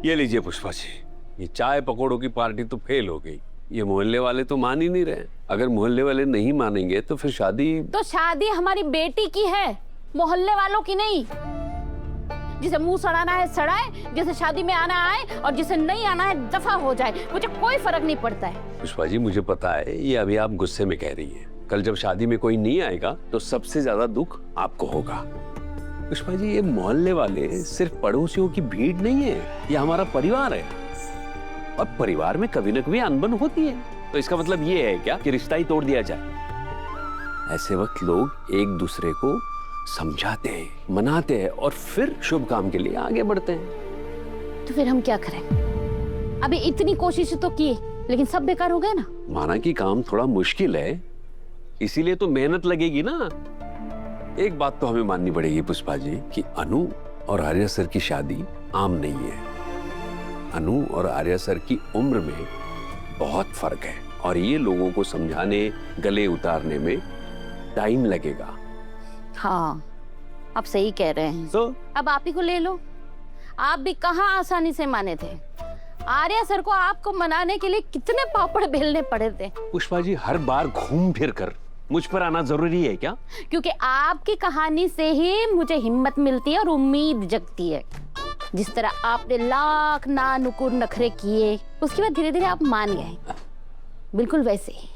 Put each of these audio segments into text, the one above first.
ये लीजिए पुष्पा जी, ये चाय पकौड़ों की पार्टी तो फेल हो गई। ये मोहल्ले वाले तो मान ही नहीं रहे। अगर मोहल्ले वाले नहीं मानेंगे तो फिर शादी। तो शादी हमारी बेटी की है, मोहल्ले वालों की नहीं। जिसे मुंह सड़ाना है सड़ाए, जिसे शादी में आना आए और जिसे नहीं आना है दफा हो जाए, मुझे कोई फर्क नहीं पड़ता है। पुष्पा जी मुझे पता है ये अभी आप गुस्से में कह रही हैं। कल जब शादी में कोई नहीं आएगा तो सबसे ज्यादा दुख आपको होगा। पुष्पा जी ये मोहल्ले वाले सिर्फ पड़ोसियों की भीड़ नहीं है, ये हमारा परिवार है और परिवार में कभी न कभी अनबन होती है। तो इसका मतलब ये है क्या कि रिश्ता ही तोड़ दिया जाए? ऐसे वक्त लोग एक दूसरे को समझाते हैं, मनाते हैं और फिर शुभ काम के लिए आगे बढ़ते हैं। तो फिर हम क्या करें? अभी इतनी कोशिश तो की लेकिन सब बेकार हो गए ना। माना कि काम थोड़ा मुश्किल है, इसीलिए तो मेहनत लगेगी ना। एक बात तो हमें माननी पड़ेगी पुष्पा जी कि अनु और आर्या सर की शादी आम नहीं है। अनु और आर्या सर की उम्र में बहुत फर्क है और ये लोगों को समझाने, गले उतारने में टाइम लगेगा। हाँ, आप सही कह रहे हैं। अब आप ही को ले लो। आप भी कहाँ आसानी से माने थे। आर्या सर को आपको मनाने के लिए कितने पापड़ बेलने पड़े थे। पुष्पा जी हर बार घूम फिर कर मुझ पर आना जरूरी है क्या? क्योंकि आपकी कहानी से ही मुझे हिम्मत मिलती है और उम्मीद जगती है। जिस तरह आपने लाख ना नुकुर नखरे किए, उसके बाद धीरे धीरे आप मान गए, बिल्कुल वैसे ही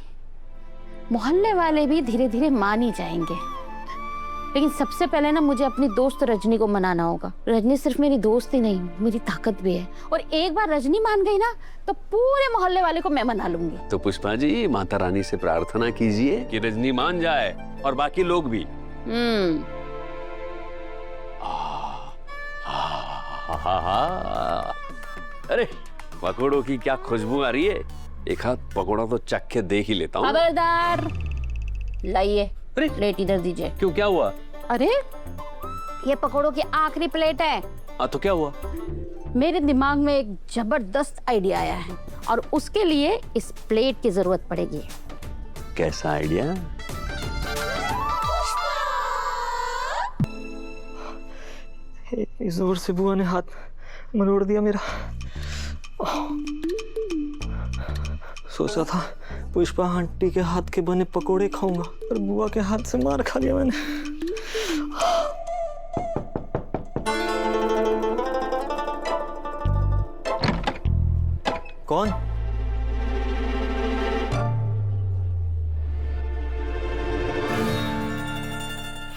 मोहल्ले वाले भी धीरे धीरे मान ही जाएंगे। लेकिन सबसे पहले ना मुझे अपनी दोस्त रजनी को मनाना होगा। रजनी सिर्फ मेरी दोस्त ही नहीं, मेरी ताकत भी है। और एक बार रजनी मान गई ना तो पूरे मोहल्ले वाले को मैं मना लूंगी। तो पुष्पा जी माता रानी से प्रार्थना कीजिए कि रजनी मान जाए और बाकी लोग भी। अरे पकौड़ों की क्या खुशबू आ रही है। एक हाथ पकौड़ा तो चख के देख ही लेता हूँ। खबरदार, लाइए प्लेट इधर दीजिए। क्यों, क्या हुआ? अरे ये पकौड़ों की आखिरी प्लेट है। तो क्या हुआ? मेरे दिमाग में एक जबरदस्त आइडिया आया है और उसके लिए इस प्लेट की जरूरत पड़ेगी। कैसा आइडिया? जोर से बुआ ने हाथ मरोड़ दिया मेरा। सोचा था पुष्पा आंटी के हाथ के बने पकोड़े खाऊंगा, पर बुआ के हाथ से मार खा लिया मैंने। कौन?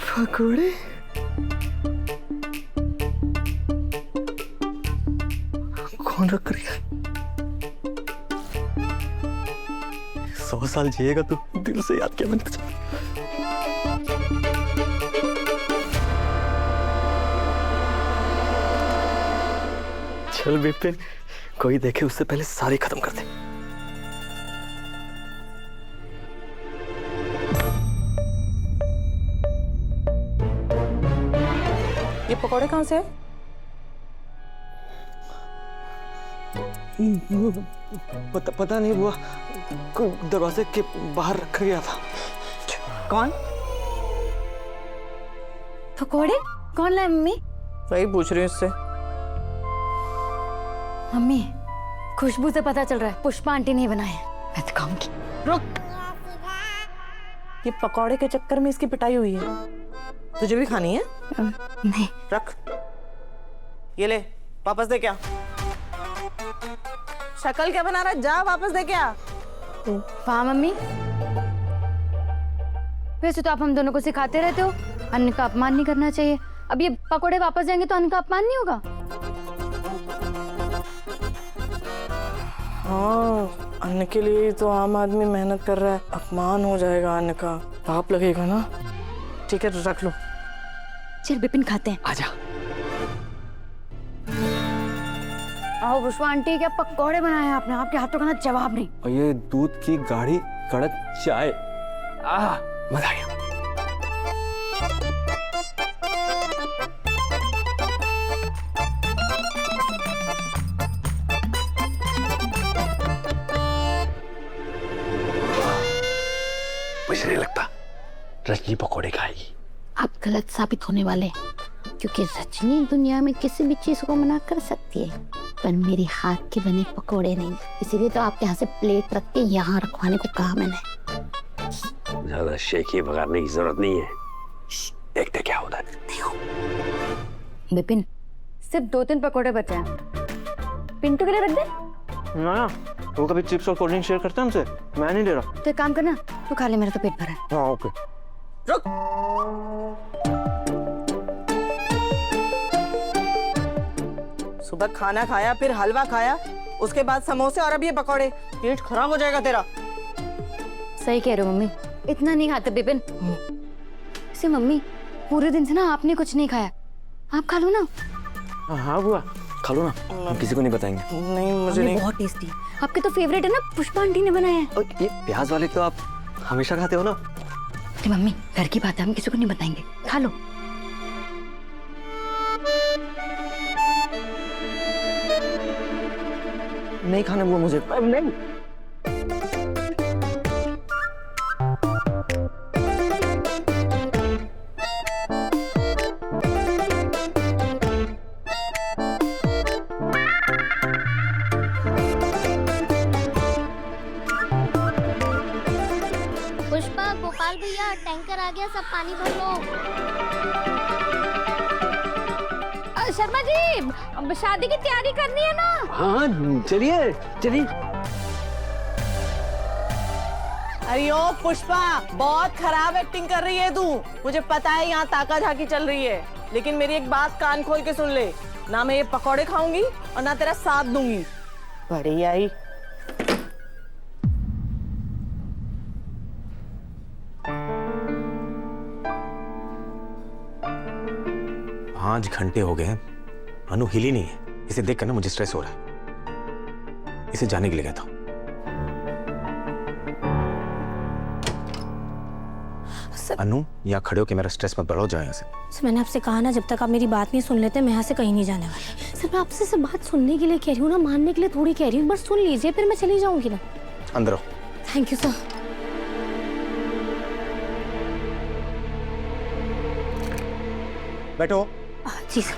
पकोड़े? कौन रख रही है? 100 साल जिएगा तू, दिल से याद किया मैंने। चल विपिन, कोई देखे उससे पहले सारे खत्म कर दे। ये पकौड़े कहाँ से? पता नहीं बुआ, दरवाजे के बाहर रखा गया था। कौन? पकौड़े कौन लाए मम्मी? वही पूछ रही हूँ इससे। मम्मी खुशबू से पता चल रहा है पुष्पा आंटी नहीं बनाए। मैं तो खाऊंगी। रुक, ये पकौड़े के चक्कर में इसकी पिटाई हुई है। तुझे भी खानी है? नहीं। रख, ये ले वापस दे। क्या शक्ल क्या बना रहा है? जा वापस दे। क्या? वाह मम्मी, वैसे तो आप हम दोनों को सिखाते रहते हो अन्न का अपमान नहीं करना चाहिए। अब ये पकोड़े वापस जाएंगे तो अन्न का अपमान नहीं होगा? हाँ, अन्न के लिए तो आम आदमी मेहनत कर रहा है, अपमान हो जाएगा अन्न का, पाप लगेगा ना। ठीक है, तो रख लो। चल विपिन खाते हैं। आजा। आओ पुष्पा आंटी, क्या पकौड़े बनाए हैं आपने? आपके हाथों का ना जवाब नहीं। और ये दूध की गाढ़ी कड़क चाय, मजा आ गया। मुझे नहीं लगता रजनी पकौड़े खाएगी। आप गलत साबित होने वाले हैं, क्योंकि रजनी दुनिया में किसी भी चीज को मना कर सकती है पर मेरे हाथ के बने पकोड़े नहीं, इसीलिए तो आपके हाथ से प्लेट रख के यहाँ रखवाने को कहा मैंने। ज्यादा शेखी बगाड़ने की जरूरत नहीं है, देखते क्या होता है। विपिन, सिर्फ 2-3 पकोड़े बचे हैं, पिंटू के लिए रख दे। ना वो कभी चिप्स और कोल्ड ड्रिंक शेयर करता है हमसे, मैं नहीं दे रहा। तो एक काम करना, तू खा ले, मेरा तो पेट भरा है। हाँ ओके। रुक। सुबह खाना खाया, फिर हलवा खाया, उसके बाद समोसे और अब ये पकौड़े। पेट खराब हो जाएगा तेरा। सही कह रहे हो मम्मी, इतना नहीं खाते विपिन। से मम्मी, पूरे दिन से ना आपने कुछ नहीं खाया, आप खा लो ना। हाँ बुआ खा लो ना, हम किसी को नहीं बताएंगे। नहीं मुझे ये नहीं। बहुत टेस्टी है, आपके तो फेवरेट है ना, पुष्पा आंटी ने बनाया है। और ये प्याज वाले तो आप हमेशा खाते हो ना। अरे मम्मी, घर की बात है, हम किसी को नहीं बताएंगे, खा लो। नहीं खाने बुआ मुझे। नहीं। पुष्पा, गोपाल भैया, टैंकर आ गया, सब पानी भर लो। शर्मा जी, अब शादी की तैयारी करनी है ना। हाँ चलिए चलिए। अरे ओ पुष्पा, बहुत खराब एक्टिंग कर रही है तू। मुझे पता है यहाँ ताका झाकी चल रही है, लेकिन मेरी एक बात कान खोल के सुन ले, ना मैं ये पकौड़े खाऊंगी और ना तेरा साथ दूंगी। बड़ी आई। पाँच घंटे हो गए हैं, अनु हिली नहीं है। इसे देखकर ना मुझे स्ट्रेस हो रहा है। इसे जाने के लिए कहता हूँ। अनु, यहाँ खड़े हो के मेरा स्ट्रेस मत बढ़ाओ, जाओ यहाँ से। सर मैंने आपसे कहा ना, जब तक आप मेरी बात नहीं सुन लेते मैं यहाँ से कहीं नहीं जाने वाली। सर मैं आपसे सिर्फ बात सुनने के लिए कह रही हूँ ना, मानने के लिए थोड़ी कह रही हूँ। बस सुन लीजिए, फिर मैं चली जाऊंगी ना। अंदर आओ। Thank you sir. बैठो। जी सर।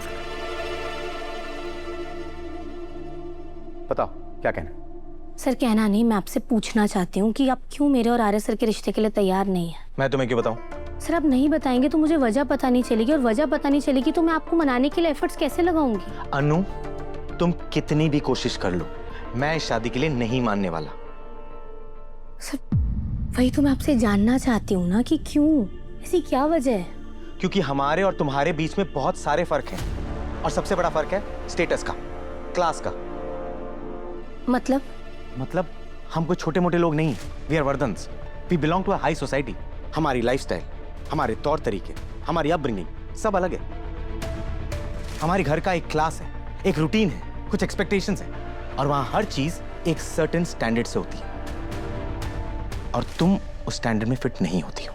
बताओ क्या कहना है? सर कहना नहीं, मैं आपसे पूछना चाहती हूँ कि आप क्यों मेरे और आर्य सर के रिश्ते के लिए तैयार नहीं है। मैं तुम्हें क्यों बताऊं? सर आप नहीं बताएंगे तो मुझे वजह पता नहीं चलेगी, और वजह पता नहीं चलेगी तो मैं आपको मनाने के लिए एफर्ट्स कैसे लगाऊंगी। अनु, तुम कितनी भी कोशिश कर लो, मैं इस शादी के लिए नहीं मानने वाला। सर वही तो मैं आपसे जानना चाहती हूँ ना कि क्यों, ऐसी क्या वजह है। क्योंकि हमारे और तुम्हारे बीच में बहुत सारे फर्क हैं, और सबसे बड़ा फर्क है स्टेटस का, क्लास का। मतलब हम कोई छोटे मोटे लोग नहीं, we are Vardhans. We belong to a high society. हमारी लाइफस्टाइल, हमारे तौर तरीके, हमारी अपब्रिंगिंग सब अलग है। हमारे घर का एक क्लास है, एक रूटीन है, कुछ एक्सपेक्टेशंस है, और वहां हर चीज एक सर्टेन स्टैंडर्ड से होती है, और तुम उस स्टैंडर्ड में फिट नहीं होती हो।